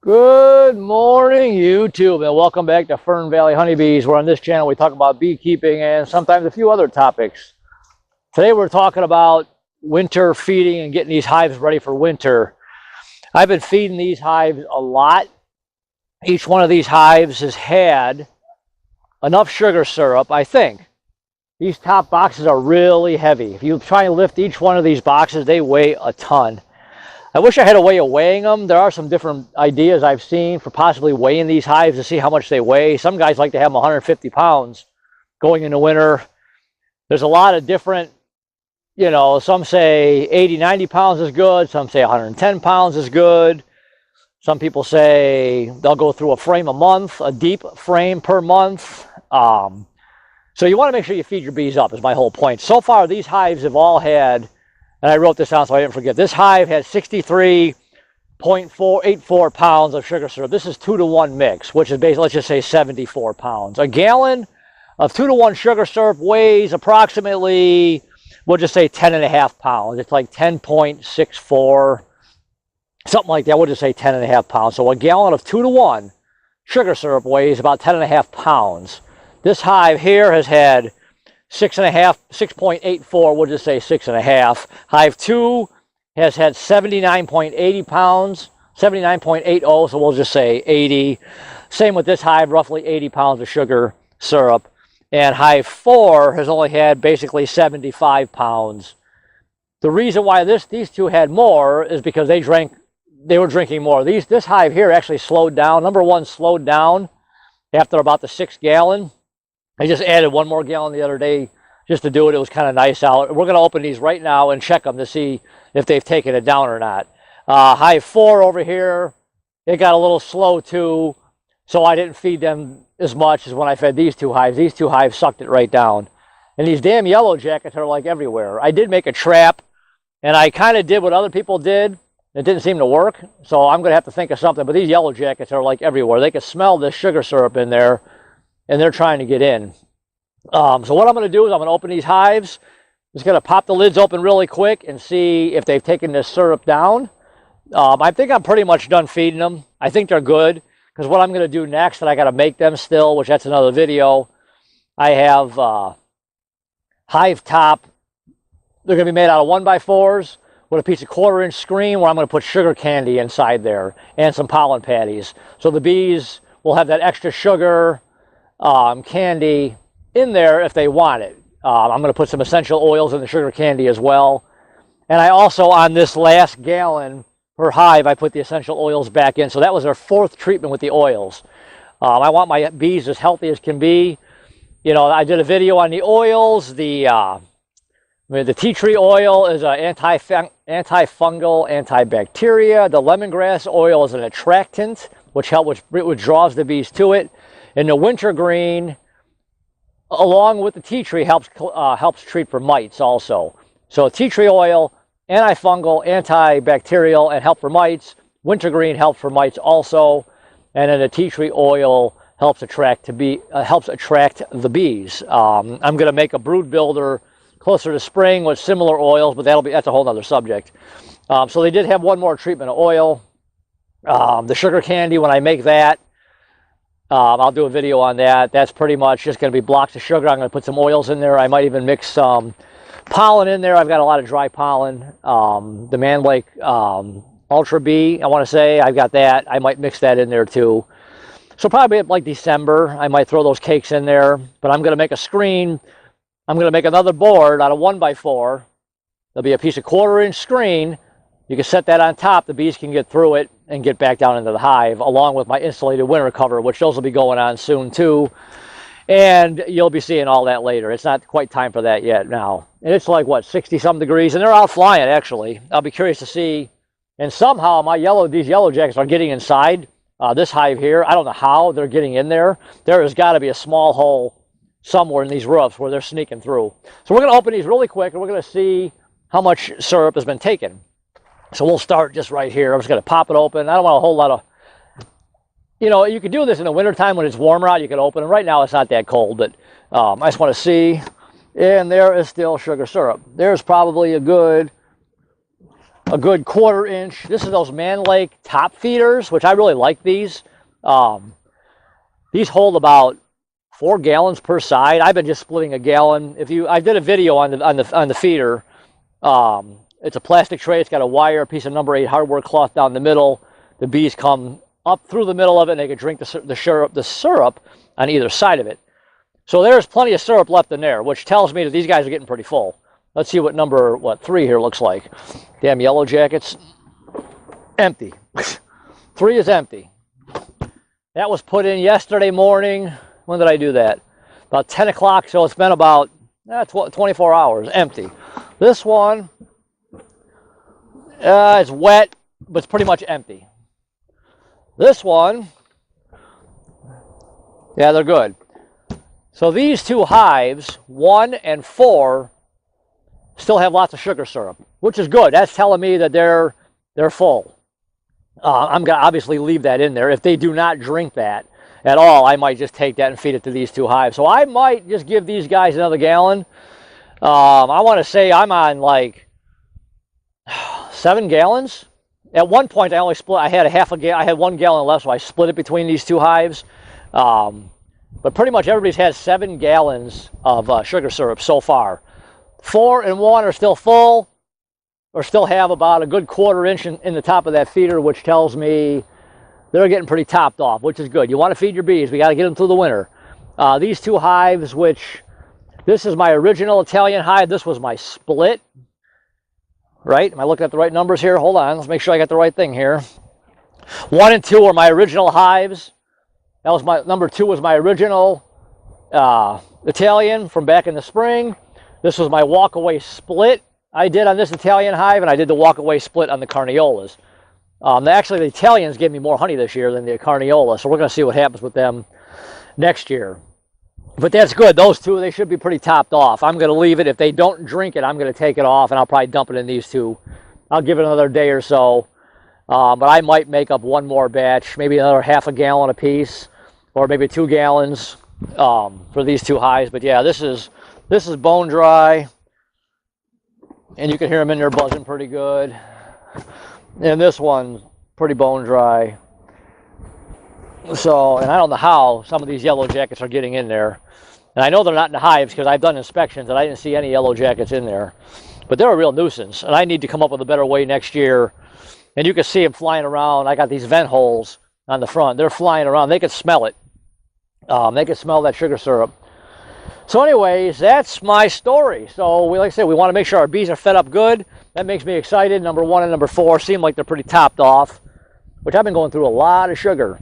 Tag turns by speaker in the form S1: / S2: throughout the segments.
S1: Good morning, YouTube, and welcome back to Fern Valley Honeybees, where on this channel we talk about beekeeping and sometimes a few other topics. Today we're talking about winter feeding and getting these hives ready for winter. I've been feeding these hives a lot. Each one of these hives has had enough sugar syrup, I think. These top boxes are really heavy. If you try and lift each one of these boxes, they weigh a ton. I wish I had a way of weighing them. There are some different ideas I've seen for possibly weighing these hives to see how much they weigh. Some guys like to have them 150 pounds going into winter. There's a lot of different, some say 80, 90 pounds is good. Some say 110 pounds is good. Some people say they'll go through a frame a month, a deep frame per month. So you want to make sure you feed your bees up is my whole point. So far, these hives have all had, and I wrote this down so I didn't forget. This hive had 63.484 pounds of sugar syrup. This is 2-to-1 mix, which is basically, let's just say 74 pounds. A gallon of 2-to-1 sugar syrup weighs approximately, we'll just say 10.5 pounds. It's like 10.64, something like that. We'll just say 10.5 pounds. So a gallon of 2-to-1 sugar syrup weighs about 10.5 pounds. This hive here has had 6.84, we'll just say 6.5. Hive 2 has had 79.80 pounds, 79.80, so we'll just say 80. Same with this hive, roughly 80 pounds of sugar syrup. And hive 4 has only had basically 75 pounds. The reason why these two had more is because they were drinking more. This hive here actually slowed down. Number 1 slowed down after about the 6th gallon. I just added 1 more gallon the other day just to do it. It was kind of nice out. We're going to open these right now and check them to see if they've taken it down or not. Hive 4 over here, it got a little slow too, so I didn't feed them as much as when I fed these two hives. These two hives sucked it right down. And these damn yellow jackets are like everywhere. I did make a trap, and I kind of did what other people did. It didn't seem to work, so I'm going to have to think of something. But these yellow jackets are like everywhere. They can smell this sugar syrup in there, and they're trying to get in. So what I'm going to do is I'm going to open these hives. Just going to pop the lids open really quick and see if they've taken this syrup down. I think I'm pretty much done feeding them. I think they're good, because what I'm going to do next, and I got to make them still, which that's another video. I have hive top. They're going to be made out of 1x4s with a piece of 1/4-inch screen where I'm going to put sugar candy inside there and some pollen patties. So the bees will have that extra sugar candy in there if they want it. I'm going to put some essential oils in the sugar candy as well. And I also, on this last gallon per hive, I put the essential oils back in. So that was our 4th treatment with the oils. I want my bees as healthy as can be. I did a video on the oils. The tea tree oil is an antifungal, antibacteria. The lemongrass oil is an attractant, which draws the bees to it. And the wintergreen, along with the tea tree, helps treat for mites also. So tea tree oil, antifungal, antibacterial, and help for mites. Wintergreen helps for mites also, and then the tea tree oil helps attract the bees. I'm going to make a brood builder closer to spring with similar oils, but that's a whole other subject. So they did have 1 more treatment of oil. The sugar candy, when I make that, I'll do a video on that. That's pretty much just going to be blocks of sugar. I'm going to put some oils in there. I might even mix some pollen in there. I've got a lot of dry pollen. The Man Lake Ultra Bee, I want to say, I've got that. I might mix that in there too. So probably like December, I might throw those cakes in there. But I'm going to make a screen. I'm going to make another board out of 1x4. There'll be a piece of 1/4-inch screen. You can set that on top. The bees can get through it and get back down into the hive, along with my insulated winter cover, which those will be going on soon too. And you'll be seeing all that later. It's not quite time for that yet now. And it's like, what, 60-something degrees? And they're out flying, actually. I'll be curious to see. And somehow these yellow jackets are getting inside this hive here. I don't know how they're getting in there. There has got to be a small hole somewhere in these roofs where they're sneaking through. So we're going to open these really quick, and we're going to see how much syrup has been taken. So we'll start just right here. I'm just going to pop it open. I don't want a whole lot of, you can do this in the wintertime when it's warmer out. You can open it. Right now it's not that cold, but I just want to see. And there is still sugar syrup. There's probably a good a good 1/4 inch. This is those Man Lake top feeders, which I really like these. These hold about 4 gallons per side. I've been just splitting a gallon. I did a video on the feeder. It's a plastic tray. It's got a wire, a piece of number 8 hardware cloth down the middle. The bees come up through the middle of it, and they can drink the syrup on either side of it. So there's plenty of syrup left in there, which tells me that these guys are getting pretty full. Let's see what number 3 here looks like. Damn yellow jackets. Empty. 3 is empty. That was put in yesterday morning. When did I do that? About 10 o'clock, so it's been about 24 hours. Empty. This one, it's wet, but it's pretty much empty. This one, yeah, they're good. So these 2 hives, 1 and 4, still have lots of sugar syrup, which is good. That's telling me that they're full. I'm going to obviously leave that in there. If they do not drink that at all, I might just take that and feed it to these 2 hives. So I might just give these guys another gallon. I want to say I'm on like 7 gallons. At one point, I had I had 1 gallon left, so I split it between these 2 hives. But pretty much everybody's had 7 gallons of sugar syrup so far. 4 and 1 are still full, or still have about a good 1/4 inch in the top of that feeder, which tells me they're getting pretty topped off, which is good. You want to feed your bees. We got to get them through the winter. These 2 hives, which this is my original Italian hive. This was my split. Right? Am I looking at the right numbers here? Hold on. Let's make sure I got the right thing here. 1 and 2 are my original hives. That was number 2 was my original Italian from back in the spring. This was my walk-away split I did on this Italian hive, and I did the walk-away split on the Carniolas. Actually, the Italians gave me more honey this year than the Carniola, so we're going to see what happens with them next year. But that's good. Those 2, they should be pretty topped off. I'm going to leave it. If they don't drink it, I'm going to take it off, and I'll probably dump it in these 2. I'll give it another day or so. But I might make up 1 more batch, maybe another ½ gallon a piece, or maybe 2 gallons for these 2 hives. But yeah, this is bone dry, and you can hear them in there buzzing pretty good. And this one's pretty bone dry. So, and I don't know how some of these yellow jackets are getting in there. And I know they're not in the hives because I've done inspections and I didn't see any yellow jackets in there. But they're a real nuisance, and I need to come up with a better way next year. And you can see them flying around. I got these vent holes on the front. They're flying around. They can smell it. They can smell that sugar syrup. So anyways, that's my story. So like I said, we want to make sure our bees are fed up good. That makes me excited. Number 1 and number 4 seem like they're pretty topped off, which I've been going through a lot of sugar.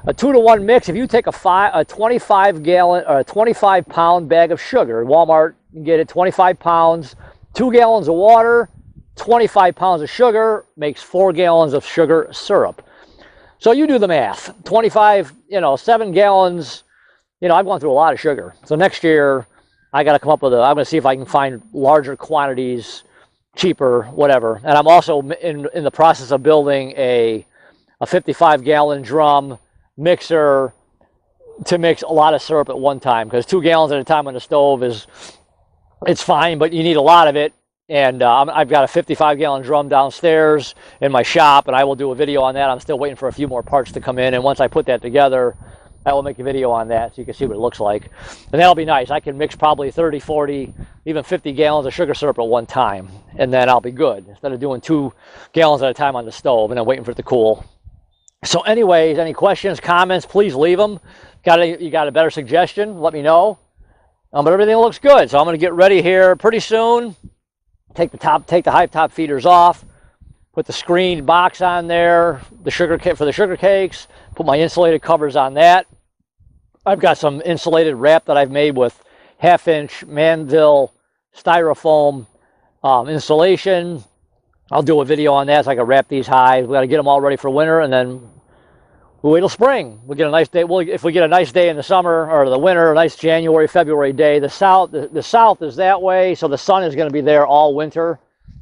S1: A 2-to-1 mix, if you take a 25-gallon or a 25-pound bag of sugar, Walmart, you can get it 25 pounds, 2 gallons of water, 25 pounds of sugar makes 4 gallons of sugar syrup. So you do the math. 25, 7 gallons. I've gone through a lot of sugar. So next year, I got to come up with I'm going to see if I can find larger quantities, cheaper, whatever. And I'm also in the process of building a 55-gallon drum mixer to mix a lot of syrup at one time, because 2 gallons at a time on the stove it's fine, but you need a lot of it. And I've got a 55-gallon drum downstairs in my shop, and I will do a video on that. I'm still waiting for a few more parts to come in, and once I put that together, I will make a video on that so you can see what it looks like. And that'll be nice. I can mix probably 30, 40, even 50 gallons of sugar syrup at one time, and then I'll be good, instead of doing 2 gallons at a time on the stove and then waiting for it to cool. So anyways, any questions, comments, please leave them. You got a better suggestion, let me know. But everything looks good, so I'm going to get ready here pretty soon. Take the hive top feeders off, put the screened box on there, the sugar kit for the sugar cakes, put my insulated covers on that. I've got some insulated wrap that I've made with 1/2-inch Manville styrofoam insulation. I'll do a video on that so I can wrap these hives. We got to get them all ready for winter, and then we'll wait till spring. We'll get a nice day. If we get a nice day in the summer or the winter, a nice January, February day. The south is that way, so the sun is going to be there all winter.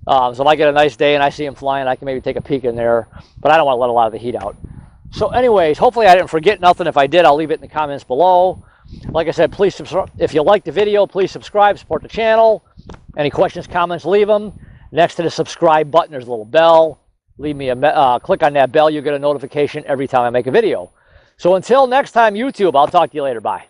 S1: So if I get a nice day and I see them flying, I can maybe take a peek in there, but I don't want to let a lot of the heat out. So anyways, hopefully I didn't forget nothing. If I did, I'll leave it in the comments below. Like I said, please subscribe. If you like the video, please subscribe, support the channel. Any questions, comments, leave them. Next to the subscribe button, there's a little bell. Leave me a click on that bell. You'll get a notification every time I make a video. So until next time, YouTube, I'll talk to you later. Bye.